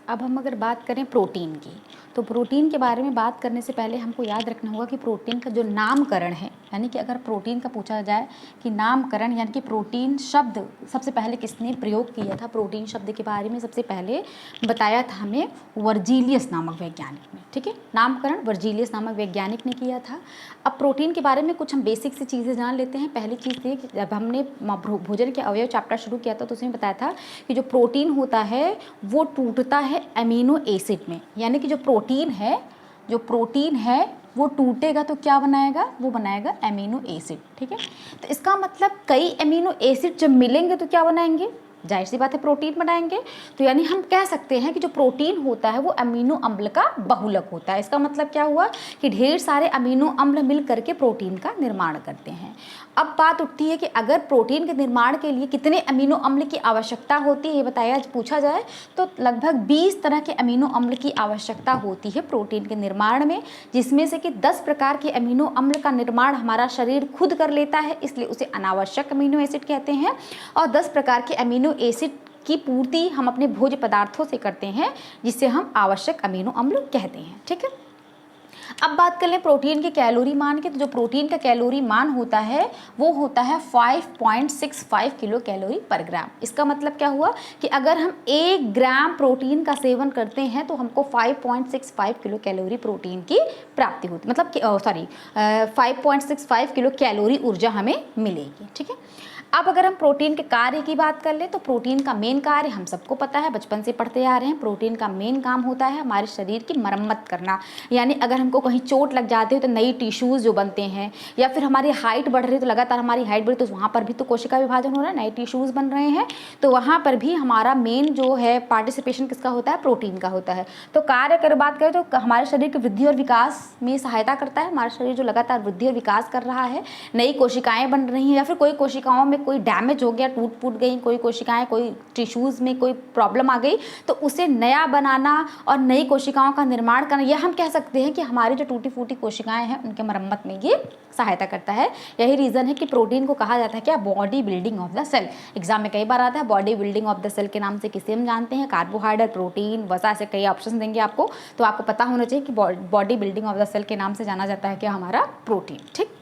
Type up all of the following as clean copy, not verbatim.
अब हम अगर बात करें प्रोटीन की, तो प्रोटीन के बारे में बात करने से पहले हमको याद रखना होगा कि प्रोटीन का जो नामकरण है, यानी कि अगर प्रोटीन का पूछा जाए कि नामकरण यानी कि प्रोटीन शब्द सबसे पहले किसने प्रयोग किया था, प्रोटीन शब्द के बारे में सबसे पहले बताया था हमें वर्जीलियस नामक वैज्ञानिक ने। ठीक है, नामकरण वर्जीलियस नामक वैज्ञानिक ने किया था। अब प्रोटीन के बारे में कुछ हम बेसिक सी चीज़ें जान लेते हैं। पहली चीज़ थी कि जब हमने भोजन के अवयव चैप्टर शुरू किया था तो उसमें बताया था कि जो प्रोटीन होता है वो टूटता है एमिनो एसिड में, यानी कि जो प्रोटीन है वो टूटेगा तो क्या बनाएगा, वो बनाएगा एमिनो एसिड। ठीक है, तो इसका मतलब कई एमिनो एसिड जब मिलेंगे तो क्या बनाएंगे, जाहिर सी बात है प्रोटीन बनाएंगे। तो यानी हम कह सकते हैं कि जो प्रोटीन होता है वो अमीनो अम्ल का बहुलक होता है। इसका मतलब क्या हुआ कि ढेर सारे अमीनो अम्ल मिल करके प्रोटीन का निर्माण करते हैं। अब बात उठती है कि अगर प्रोटीन के निर्माण के लिए कितने अमीनो अम्ल की आवश्यकता होती है, बताया पूछा जाए तो लगभग 20 तरह के अमीनो अम्ल की आवश्यकता होती है प्रोटीन के निर्माण में, जिसमें से कि 10 प्रकार के अमीनो अम्ल का निर्माण हमारा शरीर खुद कर लेता है, इसलिए उसे अनावश्यक अमीनो एसिड कहते हैं। और 10 प्रकार के अमीनो एसिड की पूर्ति हम अपने भोज्य पदार्थों से करते हैं, जिसे हम आवश्यक अमीनो अम्ल कहते हैं। ठीक है, अब बात कर लें प्रोटीन के कैलोरी मान की, तो जो प्रोटीन का कैलोरी मान होता है वो होता है 5.65 किलो कैलोरी पर ग्राम। इसका मतलब क्या हुआ कि अगर हम 1 ग्राम प्रोटीन का सेवन करते हैं तो हमको 5.65 किलो कैलोरी प्रोटीन की प्राप्ति होती, मतलब 5.65 किलो कैलोरी ऊर्जा हमें मिलेगी। ठीक है, अब अगर हम प्रोटीन के कार्य की बात कर ले तो प्रोटीन का मेन कार्य हम सबको पता है, बचपन से पढ़ते आ रहे हैं। प्रोटीन का मेन काम होता है हमारे शरीर की मरम्मत करना, यानी अगर हमको कहीं चोट लग जाती है तो नई टिश्यूज़ जो बनते हैं, या फिर हमारी हाइट बढ़ रही है तो लगातार हमारी हाइट बढ़ी तो वहाँ पर भी तो कोशिका विभाजन हो रहा है, नए टिश्यूज़ बन रहे हैं, तो वहाँ पर भी हमारा मेन जो है पार्टिसिपेशन किसका होता है, प्रोटीन का होता है। तो कार्य अगर बात करें तो हमारे शरीर की वृद्धि और विकास में सहायता करता है। हमारा शरीर जो लगातार वृद्धि और विकास कर रहा है, नई कोशिकाएँ बन रही हैं, या फिर कोई कोशिकाओं में कोई डैमेज हो गया, टूट फूट गई कोई कोशिकाएं, कोई टिश्यूज़ में कोई प्रॉब्लम आ गई, तो उसे नया बनाना और नई कोशिकाओं का निर्माण करना, यह हम कह सकते हैं कि हमारी जो टूटी फूटी कोशिकाएं हैं उनके मरम्मत में ये सहायता करता है। यही रीज़न है कि प्रोटीन को कहा जाता है क्या, body building of the cell. Exam में कई बार आता है body building of the cell के नाम से किसे हम जानते हैं, कार्बोहाइड्रेट, प्रोटीन, वसा, ऐसे कई ऑप्शन देंगे आपको, तो आपको पता होना चाहिए कि body building of the cell के नाम से जाना जाता है क्या, हमारा प्रोटीन। ठीक,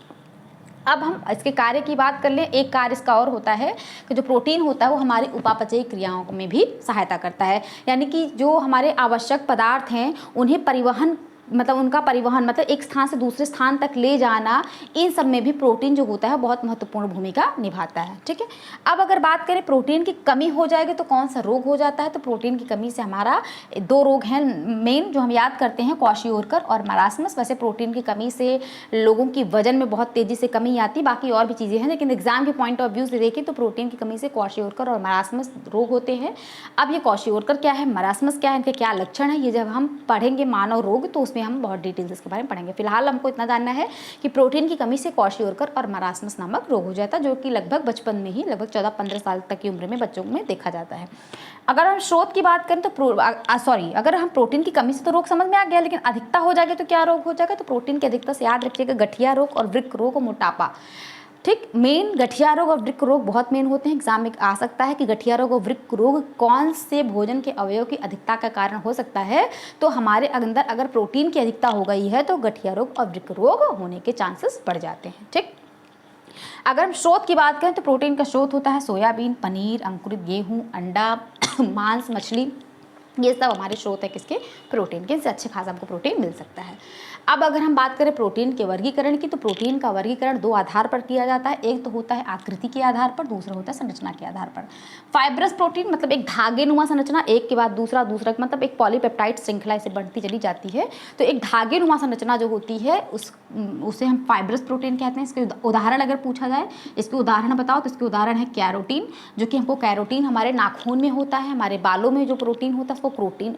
अब हम इसके कार्य की बात कर लें। एक कार्य इसका और होता है कि जो प्रोटीन होता है वो हमारी उपापचयी क्रियाओं में भी सहायता करता है, यानी कि जो हमारे आवश्यक पदार्थ हैं उन्हें परिवहन, मतलब उनका परिवहन, मतलब एक स्थान से दूसरे स्थान तक ले जाना, इन सब में भी प्रोटीन जो होता है बहुत महत्वपूर्ण भूमिका निभाता है। ठीक है, अब अगर बात करें प्रोटीन की कमी हो जाएगी तो कौन सा रोग हो जाता है, तो प्रोटीन की कमी से हमारा 2 रोग हैं मेन जो हम याद करते हैं, क्वाशियोरकर और मरासमस। वैसे प्रोटीन की कमी से लोगों की वजन में बहुत तेज़ी से कमी आती, बाकी और भी चीज़ें हैं, लेकिन एग्जाम के पॉइंट ऑफ व्यू से देखें तो प्रोटीन की कमी से क्वाशियोरकर और मरासमस रोग होते हैं। अब ये क्वाशियोरकर क्या है, मरासमस क्या है, इनके क्या लक्षण है, ये जब हम पढ़ेंगे मानव रोग तो हम बहुत डिटेल्स इसके बारे में पढ़ेंगे। फिलहाल हमको इतना जानना है कि प्रोटीन की कमी से क्वाशियोरकर और मरासमस नामक रोग हो जाता है, जो कि लगभग बचपन में ही, लगभग 14-15 साल तक की उम्र में बच्चों में देखा जाता है। अगर हम स्रोत की बात करें तो अगर हम प्रोटीन की कमी से तो रोग समझ में आ गया, लेकिन अधिकता हो जाएगी तो क्या रोग हो जाएगा, तो प्रोटीन की अधिकता से याद रखिएगा गठिया रोग और वृक्क रोग और मोटापा। ठीक, मेन गठिया रोग और वृक्क रोग बहुत मेन होते हैं, एग्जाम में आ सकता है कि गठिया रोग और वृक्क रोग कौन से भोजन के अवयव की अधिकता का कारण हो सकता है, तो हमारे अंदर अगर प्रोटीन की अधिकता हो गई है तो गठिया रोग और वृक्क रोग होने के चांसेस बढ़ जाते हैं। ठीक, अगर हम स्रोत की बात करें तो प्रोटीन का स्रोत होता है सोयाबीन, पनीर, अंकुरित गेहूँ, अंडा, मांस, मछली, ये सब हमारे स्रोत है किसके, प्रोटीन के, इनसे अच्छे खासा हमको प्रोटीन मिल सकता है। अब अगर हम बात करें प्रोटीन के वर्गीकरण की, तो प्रोटीन का वर्गीकरण 2 आधार पर किया जाता है। एक तो होता है आकृति के आधार पर, दूसरा होता है संरचना के आधार पर। फाइब्रस प्रोटीन मतलब एक धागेनुमा संरचना, एक के बाद दूसरा मतलब एक पॉलीपेप्टाइड श्रृंखला इसे बढ़ती चली जाती है, तो एक धागेनुमा संरचना जो होती है उसे हम फाइब्रस प्रोटीन कहते हैं। इसके उदाहरण अगर पूछा जाए, इसके उदाहरण बताओ, तो इसके उदाहरण है कैरोटीन, जो कि हमको कैरोटीन हमारे नाखून में होता है, हमारे बालों में जो प्रोटीन होता है प्रोटीन,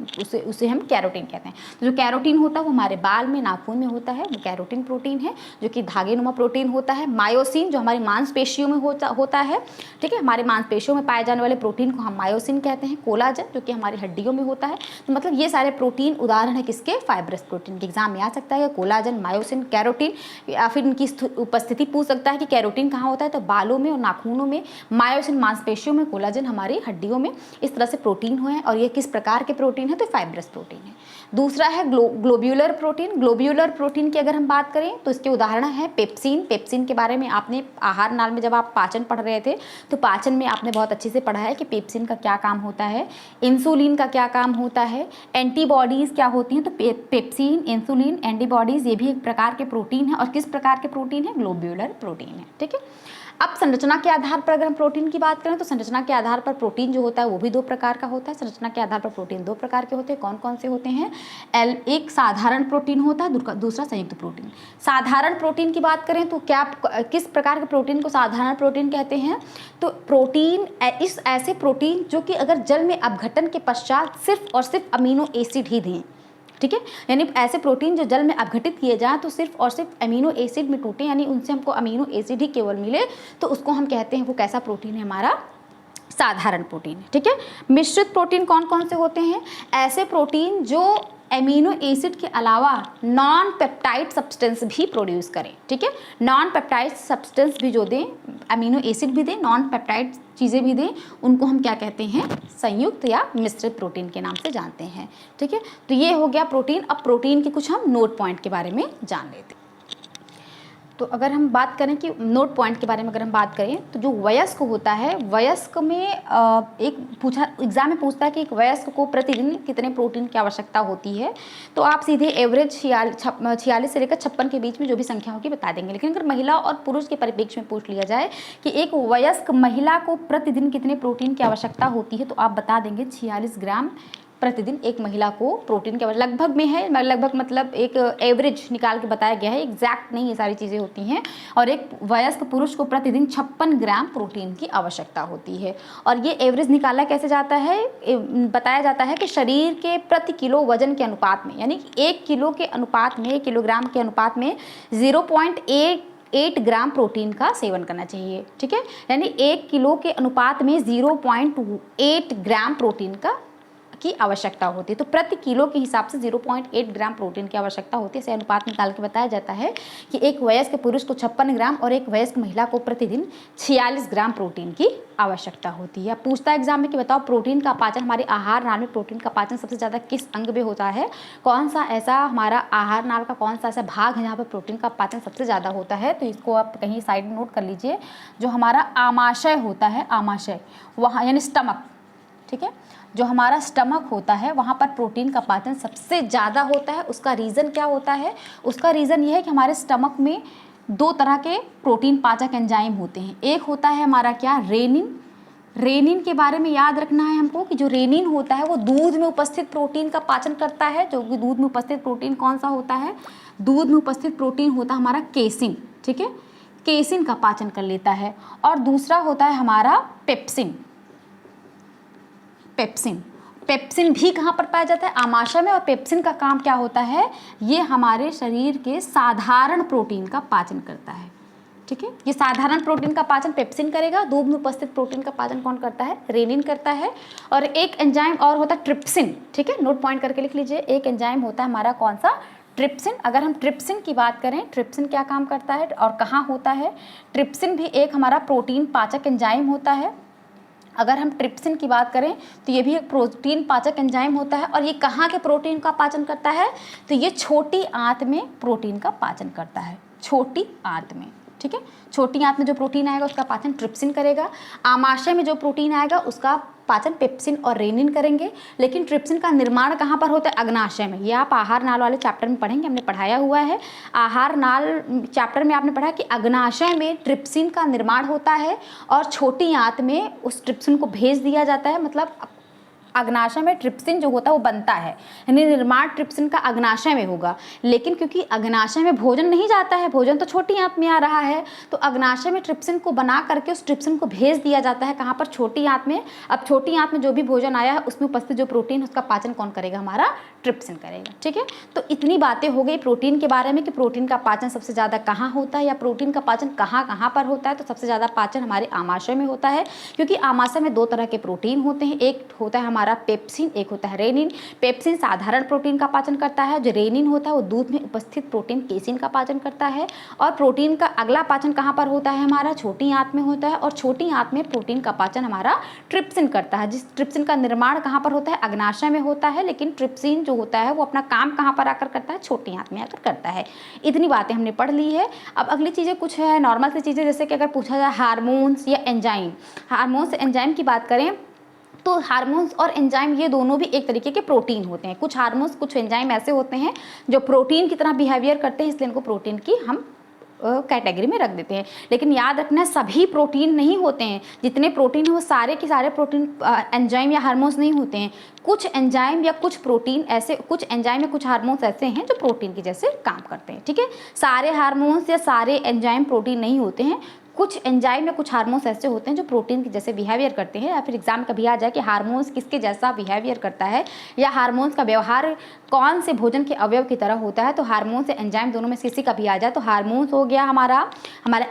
उसे हम कैरोटीन कहते हैं। तो जो कैरोटीन होता है वो हमारे बाल में, नाखून में होता है, वो कैरोटीन प्रोटीन है, जो कि धागेनुमा प्रोटीन होता है। मायोसिन जो हमारी मांसपेशियों में होता है, ठीक है, हमारे मांसपेशियों में पाए जाने वाले प्रोटीन को हम मायोसिन कहते हैं। कोलाजन जो कि हमारी हड्डियों में होता है। तो मतलब ये सारे प्रोटीन उदाहरण है किसके, फाइब्रस प्रोटीन के। एग्जाम में आ सकता है कोलाजन, मायोसिन, कैरोटीन, या फिर इनकी उपस्थिति पूछ सकता है कि कैरोटीन कहाँ होता है, तो बालों में और नाखूनों में, मायोसिन मांसपेशियों में, कोलाजन हमारी हड्डियों में। इस तरह से प्रोटीन हुए हैं और ये किस प्रकार प्रकार के प्रोटीन है तो फाइब्रस प्रोटीन है। दूसरा है ग्लोब्यूलर प्रोटीन। ग्लोब्यूलर प्रोटीन की अगर हम बात करें तो इसके उदाहरण है पेप्सिन। पेप्सिन के बारे में आपने आहार नाल में जब आप पाचन पढ़ रहे थे तो पाचन में आपने बहुत अच्छे से पढ़ा है कि पेप्सिन का क्या काम होता है, इंसुलिन का क्या काम होता है, एंटीबॉडीज़ क्या होती हैं। तो पेप्सिन, इंसुलिन, एंटीबॉडीज़ ये भी एक प्रकार के प्रोटीन है। और किस प्रकार के प्रोटीन है? ग्लोब्यूलर प्रोटीन है। ठीक है। अब संरचना के आधार पर अगर हम प्रोटीन की बात करें तो संरचना के आधार पर प्रोटीन जो होता है वो भी दो प्रकार का होता है। संरचना के आधार पर प्रोटीन दो प्रकार के होते हैं। कौन कौन से होते हैं? एक साधारण प्रोटीन होता है, दूसरा संयुक्त प्रोटीन। साधारण प्रोटीन की बात करें तो क्या किस प्रकार के प्रोटीन को साधारण प्रोटीन कहते हैं? तो प्रोटीन ऐसे प्रोटीन जो कि अगर जल में अपघटन के पश्चात सिर्फ और सिर्फ अमीनो एसिड ही दें। ठीक है, यानी ऐसे प्रोटीन जो जल में अपघटित किए जाएं तो सिर्फ और सिर्फ अमीनो एसिड में टूटे, यानी उनसे हमको अमीनो एसिड ही केवल मिले, तो उसको हम कहते हैं वो कैसा प्रोटीन है? हमारा साधारण प्रोटीन है। ठीक है। मिश्रित प्रोटीन कौन कौन से होते हैं? ऐसे प्रोटीन जो एमिनो एसिड के अलावा नॉन पेप्टाइड सब्सटेंस भी प्रोड्यूस करें। ठीक है, नॉन पेप्टाइड सब्सटेंस भी जो दें, अमीनो एसिड भी दें, नॉन पेप्टाइड चीज़ें भी दें, उनको हम क्या कहते हैं? संयुक्त या मिश्रित प्रोटीन के नाम से जानते हैं। ठीक है, तो ये हो गया प्रोटीन। अब प्रोटीन के कुछ हम नोट पॉइंट के बारे में जान लेते हैं। तो अगर हम बात करें कि नोट पॉइंट के बारे में अगर हम बात करें तो जो वयस्क होता है, वयस्क में एग्जाम में पूछता है कि एक वयस्क को प्रतिदिन कितने प्रोटीन की आवश्यकता होती है। तो आप सीधे एवरेज 46 से लेकर 56 के बीच में जो भी संख्या होगी बता देंगे। लेकिन अगर महिला और पुरुष के परिप्रेक्ष्य में पूछ लिया जाए कि एक वयस्क महिला को प्रतिदिन कितने प्रोटीन की आवश्यकता होती है तो आप बता देंगे 46 ग्राम प्रतिदिन एक महिला को प्रोटीन के लगभग में है। लगभग मतलब एक एवरेज निकाल के बताया गया है, एग्जैक्ट नहीं ये सारी चीज़ें होती हैं। और एक वयस्क पुरुष को प्रतिदिन 56 ग्राम प्रोटीन की आवश्यकता होती है। और ये एवरेज निकाला कैसे जाता है? बताया जाता है कि शरीर के प्रति किलो वजन के अनुपात में, यानी 1 किलो के अनुपात में, 1 किलोग्राम के अनुपात में 0.8 ग्राम प्रोटीन का सेवन करना चाहिए। ठीक है, यानी 1 किलो के अनुपात में 0.8 ग्राम प्रोटीन की आवश्यकता होती है। तो प्रति किलो के हिसाब से 0.8 ग्राम प्रोटीन की आवश्यकता होती है। इसे अनुपात निकाल के बताया जाता है कि एक वयस्क पुरुष को 56 ग्राम और एक वयस्क महिला को प्रतिदिन 46 ग्राम प्रोटीन की आवश्यकता होती है। पूछता है एग्जाम में कि बताओ प्रोटीन का पाचन, हमारे आहार नाल में प्रोटीन का पाचन सबसे ज़्यादा किस अंग में होता है? कौन सा ऐसा हमारा आहार नाल का कौन सा ऐसा भाग है जहाँ पर प्रोटीन का पाचन सबसे ज़्यादा होता है? तो इसको आप कहीं साइड में नोट कर लीजिए। जो हमारा आमाशय होता है, आमाशय वहाँ यानी स्टमक। ठीक है, जो हमारा स्टमक होता है वहाँ पर प्रोटीन का पाचन सबसे ज़्यादा होता है। उसका रीज़न क्या होता है? उसका रीज़न ये है कि हमारे स्टमक में 2 तरह के प्रोटीन पाचक एंजाइम होते हैं। एक होता है हमारा क्या? रेनिन। रेनिन के बारे में याद रखना है हमको कि जो रेनिन होता है वो दूध में उपस्थित प्रोटीन का पाचन करता है। जो कि दूध में उपस्थित प्रोटीन कौन सा होता है? दूध में उपस्थित प्रोटीन होता है हमारा केसिन। ठीक है, केसिन का पाचन कर लेता है। और दूसरा होता है हमारा पेप्सिन। पेप्सिन भी कहाँ पर पाया जाता है? आमाशय में। और पेप्सिन का काम क्या होता है? ये हमारे शरीर के साधारण प्रोटीन का पाचन करता है। ठीक है, ये साधारण प्रोटीन का पाचन पेप्सिन करेगा। दूध में उपस्थित प्रोटीन का पाचन कौन करता है? रेनिन करता है। और एक एंजाइम और होता है ट्रिप्सिन। ठीक है, नोट पॉइंट करके लिख लीजिए। एक एंजाइम होता है हमारा कौन सा? ट्रिप्सिन। अगर हम ट्रिप्सिन की बात करें, ट्रिप्सिन क्या काम करता है और कहाँ होता है? ट्रिप्सिन भी एक हमारा प्रोटीन पाचक एंजाइम होता है। अगर हम ट्रिप्सिन की बात करें तो ये भी एक प्रोटीन पाचक एंजाइम होता है। और ये कहाँ के प्रोटीन का पाचन करता है? तो ये छोटी आंत में प्रोटीन का पाचन करता है, छोटी आंत में। ठीक है, छोटी आंत में जो प्रोटीन आएगा उसका पाचन ट्रिप्सिन करेगा। आमाशय में जो प्रोटीन आएगा उसका पाचन पेप्सिन और रेनिन करेंगे। लेकिन ट्रिप्सिन का निर्माण कहाँ पर होता है? अग्नाशय में। ये आप आहार नाल वाले चैप्टर में पढ़ेंगे, हमने पढ़ाया हुआ है। आहार नाल चैप्टर में आपने पढ़ा कि अग्नाशय में ट्रिप्सिन का निर्माण होता है और छोटी आंत में उस ट्रिप्सिन को भेज दिया जाता है। मतलब अग्नाशय में ट्रिप्सिन जो होता है वो बनता है, यानी निर्माण ट्रिप्सिन का अग्नाशय में होगा। लेकिन क्योंकि अग्नाशय में भोजन नहीं जाता है, भोजन तो छोटी आंत में आ रहा है, तो अग्नाशय में ट्रिप्सिन को बना करके उस ट्रिप्सिन को भेज दिया जाता है कहाँ पर? छोटी आंत में। अब छोटी आंत में जो भी भोजन आया है उसमें उपस्थित जो प्रोटीन, उसका पाचन कौन करेगा? हमारा ट्रिप्सिन करेगा। ठीक है, तो इतनी बातें हो गई प्रोटीन के बारे में कि प्रोटीन का पाचन सबसे ज़्यादा कहाँ होता है या प्रोटीन का पाचन कहाँ कहाँ पर होता है। तो सबसे ज़्यादा पाचन हमारे आमाशय में होता है, क्योंकि आमाशय में 2 तरह के प्रोटीन होते हैं। एक होता है हमारा पेप्सिन, एक होता है रेनिन। पेप्सिन साधारण प्रोटीन का पाचन करता है, जो रेनिन होता है वो दूध में उपस्थित प्रोटीन केसिन का पाचन करता है। और प्रोटीन का अगला पाचन कहाँ पर होता है, हमारा छोटी आंत में होता है, और छोटी आंत में प्रोटीन का पाचन हमारा ट्रिप्सिन करता है। जिस ट्रिप्सिन का निर्माण कहाँ पर होता है, अग्नाशय में होता है, लेकिन ट्रिप्सिन जो होता है वो अपना काम कहाँ पर आकर करता है, छोटी आंत में आकर करता है। इतनी बातें हमने पढ़ ली है। अब अगली चीज़ें कुछ है नॉर्मल सी चीज़ें, जैसे कि अगर पूछा जाए हार्मोन्स या एंजाइम, हार्मोन्स एंजाइम की बात करें तो हार्मोन्स और एंजाइम ये दोनों भी एक तरीके के प्रोटीन होते हैं। कुछ हार्मोन्स कुछ एंजाइम ऐसे होते हैं जो प्रोटीन की तरह बिहेवियर करते हैं, इसलिए इनको प्रोटीन की हम कैटेगरी में रख देते हैं। लेकिन याद रखना सभी प्रोटीन नहीं होते हैं, जितने प्रोटीन हैं वो सारे के सारे प्रोटीन एंजाइम या हार्मोन्स नहीं होते हैं। कुछ एंजाइम या कुछ प्रोटीन ऐसे, कुछ एंजाइम या कुछ हार्मोन्स ऐसे हैं जो प्रोटीन की जैसे काम करते हैं। ठीक है, सारे हार्मोन्स या सारे एंजाइम प्रोटीन नहीं होते हैं। कुछ एंजाइम या कुछ हार्मोन्स ऐसे होते हैं जो प्रोटीन के जैसे बिहेवियर करते हैं। या फिर एग्जाम कभी आ जाए कि हार्मोन्स किसके जैसा बिहेवियर करता है या हार्मोन्स का व्यवहार कौन से भोजन के अवयव की तरह होता है, तो हार्मोन्स या एंजाइम दोनों में से किसी का भी आ जाए तो हार्मोन्स हो गया हमारा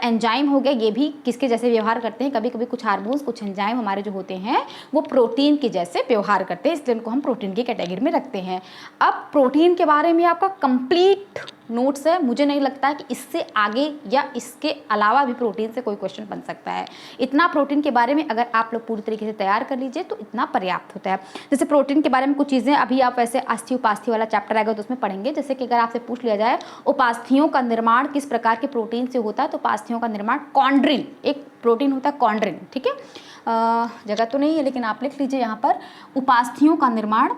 एंजाइम हो गया, ये भी किसके जैसे व्यवहार करते हैं। कभी कभी कुछ हार्मोन्स कुछ एंजाइम हमारे जो होते हैं वो प्रोटीन के जैसे व्यवहार करते हैं, इसलिए उनको हम प्रोटीन की कैटेगरी में रखते हैं। अब प्रोटीन के बारे में आपका कंप्लीट नोट्स है। मुझे नहीं लगता कि इससे आगे या इसके अलावा भी प्रोटीन से कोई क्वेश्चन बन सकता है। इतना प्रोटीन के बारे में अगर आप लोग पूरी तरीके से तैयार कर लीजिए तो इतना पर्याप्त होता है। जैसे प्रोटीन के बारे में कुछ चीज़ें अभी आप वैसे अस्थि उपास्थि वाला चैप्टर आएगा तो उसमें पढ़ेंगे। जैसे कि अगर आपसे पूछ लिया जाए उपास्थियों का निर्माण किस प्रकार के प्रोटीन से होता है, तो उपास्थियों का निर्माण कॉन्ड्रिन, एक प्रोटीन होता है कॉन्ड्रिन। ठीक है, जगह तो नहीं है लेकिन आप लिख लीजिए यहाँ पर उपास्थियों का निर्माण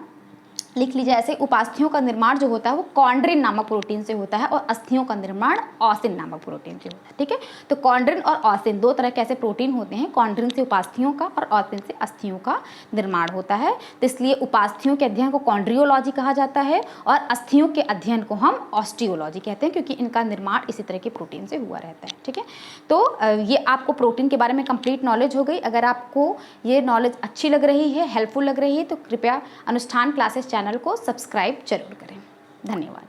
लिख लीजिए ऐसे। उपास्थियों का निर्माण जो होता है वो कॉन्ड्रिन नामक प्रोटीन से होता है और अस्थियों का निर्माण ऑसिन नामक प्रोटीन से होता है। ठीक है, तो कॉन्ड्रिन और ऑसिन दो तरह के ऐसे प्रोटीन होते हैं। कॉन्ड्रिन से उपास्थियों का और ऑसिन से अस्थियों का निर्माण होता है, तो इसलिए उपास्थियों के अध्ययन को कॉन्ड्रियोलॉजी कहा जाता है और अस्थियों के अध्ययन को हम ऑस्टियोलॉजी कहते हैं, क्योंकि इनका निर्माण इसी तरह के प्रोटीन से हुआ रहता है। ठीक है, तो ये आपको प्रोटीन के बारे में कंप्लीट नॉलेज हो गई। अगर आपको ये नॉलेज अच्छी लग रही है, हेल्पफुल लग रही है, तो कृपया अनुष्ठान क्लासेस चैनल को सब्सक्राइब जरूर करें। धन्यवाद।